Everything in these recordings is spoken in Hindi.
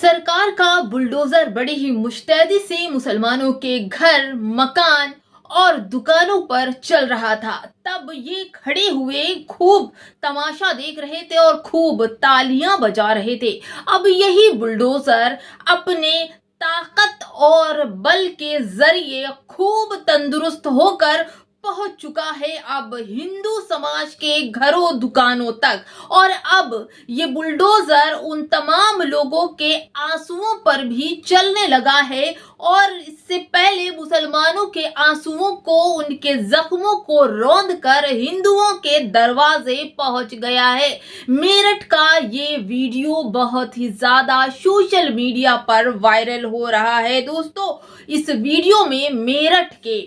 सरकार का बुलडोजर बड़ी ही मुस्तैदी से मुसलमानों के घर, मकान और दुकानों पर चल रहा था। तब ये खड़े हुए खूब तमाशा देख रहे थे और खूब तालियां बजा रहे थे। अब यही बुलडोजर अपने ताकत और बल के जरिए खूब तंदुरुस्त होकर पहुंच चुका है अब हिंदू समाज के घरों दुकानों तक। और अब ये बुलडोजर उन तमाम लोगों के आंसुओं पर भी चलने लगा है और इससे पहले मुसलमानों के आंसुओं को, उनके जख्मों को रौंद कर हिंदुओं के दरवाजे पहुंच गया है। मेरठ का ये वीडियो बहुत ही ज्यादा सोशल मीडिया पर वायरल हो रहा है। दोस्तों, इस वीडियो में मेरठ के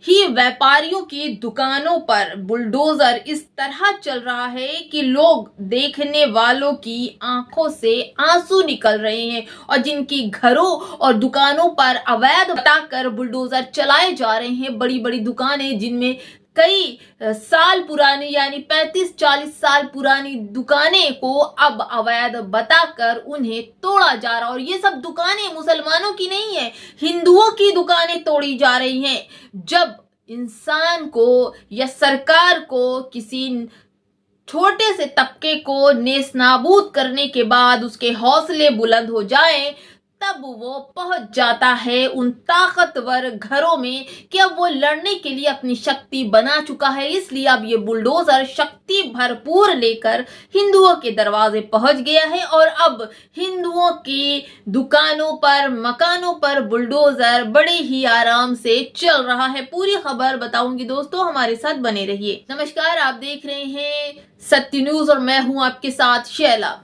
ही व्यापारियों की दुकानों पर बुलडोजर इस तरह चल रहा है कि लोग, देखने वालों की आंखों से आंसू निकल रहे हैं। और जिनकी घरों और दुकानों पर अवैध बताकर बुलडोजर चलाए जा रहे हैं, बड़ी बड़ी दुकानें जिनमें कई साल पुरानी यानी 35-40 साल पुरानी दुकानें को अब अवैध बताकर उन्हें तोड़ा जा रहा है। और ये सब दुकानें मुसलमानों की नहीं है, हिंदुओं की दुकानें तोड़ी जा रही हैं। जब इंसान को या सरकार को किसी छोटे से तबके को नेस्तनाबूद करने के बाद उसके हौसले बुलंद हो जाएं, तब वो पहुंच जाता है उन ताकतवर घरों में कि अब वो लड़ने के लिए अपनी शक्ति बना चुका है। इसलिए अब ये बुलडोजर शक्ति भरपूर लेकर हिंदुओं के दरवाजे पहुंच गया है और अब हिंदुओं की दुकानों पर, मकानों पर बुलडोजर बड़े ही आराम से चल रहा है। पूरी खबर बताऊंगी दोस्तों, हमारे साथ बने रहिए। नमस्कार, आप देख रहे हैं सत्य न्यूज और मैं हूं आपके साथ शैला।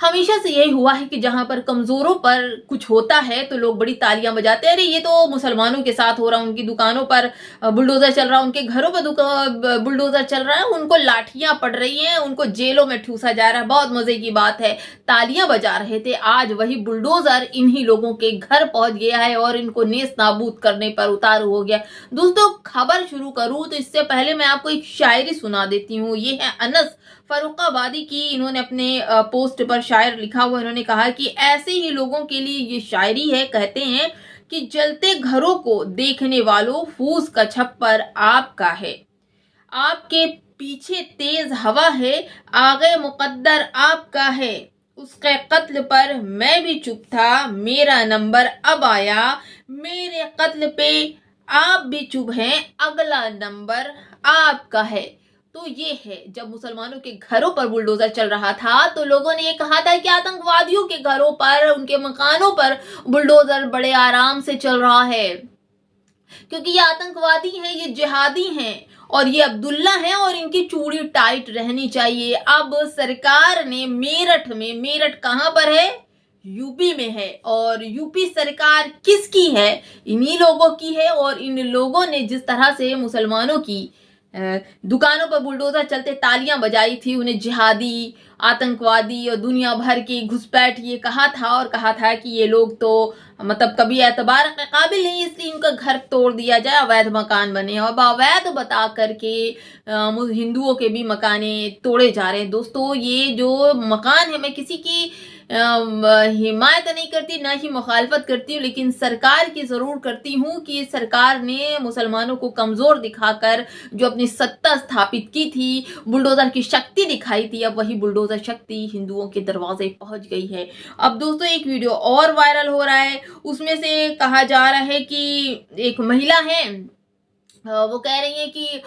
हमेशा से यही हुआ है कि जहां पर कमजोरों पर कुछ होता है तो लोग बड़ी तालियां बजाते हैं। अरे ये तो मुसलमानों के साथ हो रहा है, उनकी दुकानों पर बुलडोजर चल रहा है, उनके घरों पर बुलडोजर चल रहा है, उनको लाठियां पड़ रही हैं, उनको जेलों में ठूसा जा रहा है। बहुत मजे की बात है, तालियां बजा रहे थे। आज वही बुलडोजर इन्हीं लोगों के घर पहुंच गया है और इनको नेस्त नाबूद करने पर उतारू हो गया। दोस्तों, खबर शुरू करूं तो इससे पहले मैं आपको एक शायरी सुना देती हूँ। ये है अनस फर्रुखाबादी की। इन्होंने अपने पोस्ट पर शायर लिखा हुआ, इन्होंने कहा कि ऐसे ही लोगों के लिए ये शायरी है। कहते हैं कि जलते घरों को देखने वालों, फूस का छप्पर आपका है, आपके पीछे तेज हवा है, आगे मुकद्दर आपका है, उसके कत्ल पर मैं भी चुप था, मेरा नंबर अब आया, मेरे कत्ल पे आप भी चुप हैं, अगला नंबर आपका है। तो ये है, जब मुसलमानों के घरों पर बुलडोजर चल रहा था तो लोगों ने ये कहा था कि आतंकवादियों के घरों पर, उनके मकानों पर बुलडोजर बड़े आराम से चल रहा है, क्योंकि ये आतंकवादी हैं, ये जिहादी हैं और ये अब्दुल्ला हैं और इनकी चूड़ी टाइट रहनी चाहिए। अब सरकार ने मेरठ कहां पर है? यूपी में है। और यूपी सरकार किसकी है? इन्हीं लोगों की है। और इन लोगों ने जिस तरह से मुसलमानों की दुकानों पर बुलडोजर चलते तालियां बजाई थी, उन्हें जिहादी, आतंकवादी और दुनिया भर की घुसपैठ ये कहा था और कहा था कि ये लोग तो मतलब कभी एतबार के काबिल नहीं, इसलिए इनका घर तोड़ दिया जाए, अवैध मकान बने। और अवैध बता करके हिंदुओं के भी मकाने तोड़े जा रहे हैं। दोस्तों, ये जो मकान है, मैं किसी की हिमायत नहीं करती, ना ही मुखालफत करती हूँ, लेकिन सरकार की जरूर करती हूँ कि सरकार ने मुसलमानों को कमजोर दिखाकर जो अपनी सत्ता स्थापित की थी, बुलडोजर की शक्ति दिखाई थी, अब वही बुलडोजर शक्ति हिंदुओं के दरवाजे पहुंच गई है। अब दोस्तों, एक वीडियो और वायरल हो रहा है, उसमें से कहा जा रहा है कि एक महिला है, वो कह रही है कि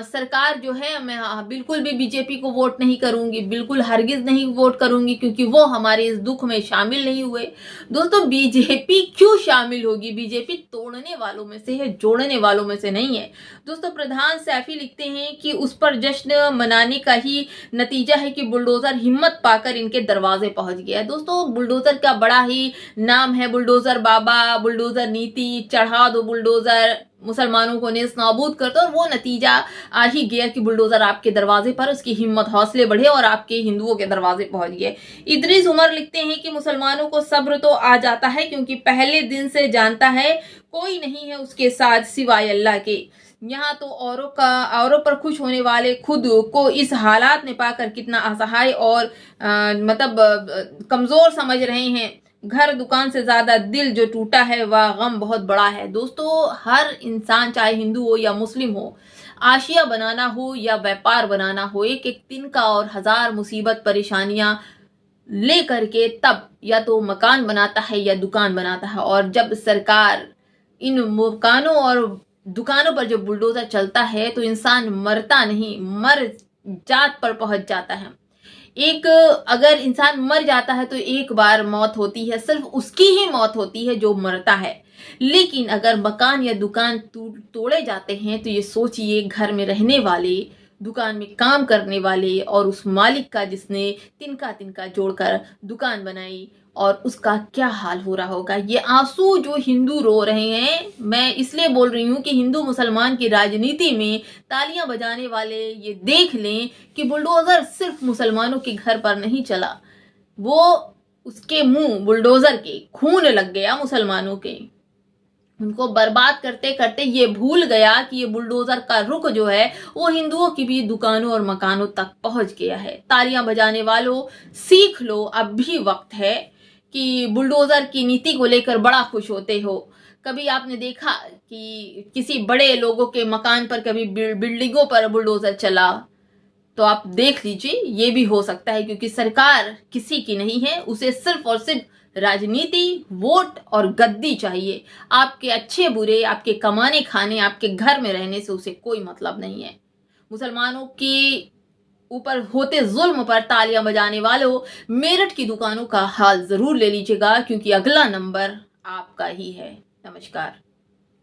सरकार जो है, मैं बिल्कुल भी बीजेपी को वोट नहीं करूंगी, बिल्कुल हरगिज नहीं वोट करूंगी, क्योंकि वो हमारे इस दुख में शामिल नहीं हुए। दोस्तों, बीजेपी क्यों शामिल होगी? बीजेपी तोड़ने वालों में से है, जोड़ने वालों में से नहीं है। दोस्तों, प्रधान सैफी लिखते हैं कि उस पर जश्न मनाने का ही नतीजा है कि बुलडोजर हिम्मत पाकर इनके दरवाजे पहुंच गया। दोस्तों, बुलडोजर का बड़ा ही नाम है, बुलडोजर बाबा, बुलडोजर नीति, चढ़ा दो बुलडोजर, मुसलमानों को नेस्त नाबूद कर दो। और वो नतीजा आ ही गया कि बुलडोजर आपके दरवाजे पर, उसकी हिम्मत, हौसले बढ़े और आपके हिंदुओं के दरवाजे पहुंच गए। इदरीस उमर लिखते हैं कि मुसलमानों को सब्र तो आ जाता है, क्योंकि पहले दिन से जानता है कोई नहीं है उसके साथ सिवाय अल्लाह के। यहाँ तो औरों पर खुश होने वाले खुद को इस हालात में पाकर कितना असहाय और कमजोर समझ रहे हैं। घर दुकान से ज्यादा दिल जो टूटा है वह गम बहुत बड़ा है। दोस्तों, हर इंसान चाहे हिंदू हो या मुस्लिम हो, आशिया बनाना हो या व्यापार बनाना हो, एक एक दिन का और हजार मुसीबत परेशानियां ले करके तब या तो मकान बनाता है या दुकान बनाता है। और जब सरकार इन मकानों और दुकानों पर जब बुलडोजर चलता है तो इंसान मरता नहीं, मर जात पर पहुंच जाता है। एक अगर इंसान मर जाता है तो एक बार मौत होती है, सिर्फ उसकी ही मौत होती है जो मरता है। लेकिन अगर मकान या दुकान तोड़े जाते हैं तो ये सोचिए, घर में रहने वाले, दुकान में काम करने वाले और उस मालिक का जिसने तिनका तिनका जोड़कर दुकान बनाई, और उसका क्या हाल हो रहा होगा। ये आंसू जो हिंदू रो रहे हैं, मैं इसलिए बोल रही हूँ कि हिंदू मुसलमान की राजनीति में तालियां बजाने वाले ये देख लें कि बुलडोजर सिर्फ मुसलमानों के घर पर नहीं चला, वो उसके मुंह बुलडोजर के खून लग गया मुसलमानों के। उनको बर्बाद करते करते ये भूल गया कि ये बुलडोजर का रुख जो है वो हिंदुओं की भी दुकानों और मकानों तक पहुंच गया है। तालियां बजाने वालों, सीख लो, अब भी वक्त है कि बुलडोजर की नीति को लेकर बड़ा खुश होते हो। कभी आपने देखा कि किसी बड़े लोगों के मकान पर, कभी बिल्डिंगों पर बुलडोजर चला? तो आप देख लीजिए, ये भी हो सकता है, क्योंकि सरकार किसी की नहीं है, उसे सिर्फ और सिर्फ राजनीति, वोट और गद्दी चाहिए। आपके अच्छे बुरे, आपके कमाने खाने, आपके घर में रहने से उसे कोई मतलब नहीं है। मुसलमानों के ऊपर होते जुल्म पर तालियां बजाने वालों, मेरठ की दुकानों का हाल जरूर ले लीजिएगा, क्योंकि अगला नंबर आपका ही है। नमस्कार।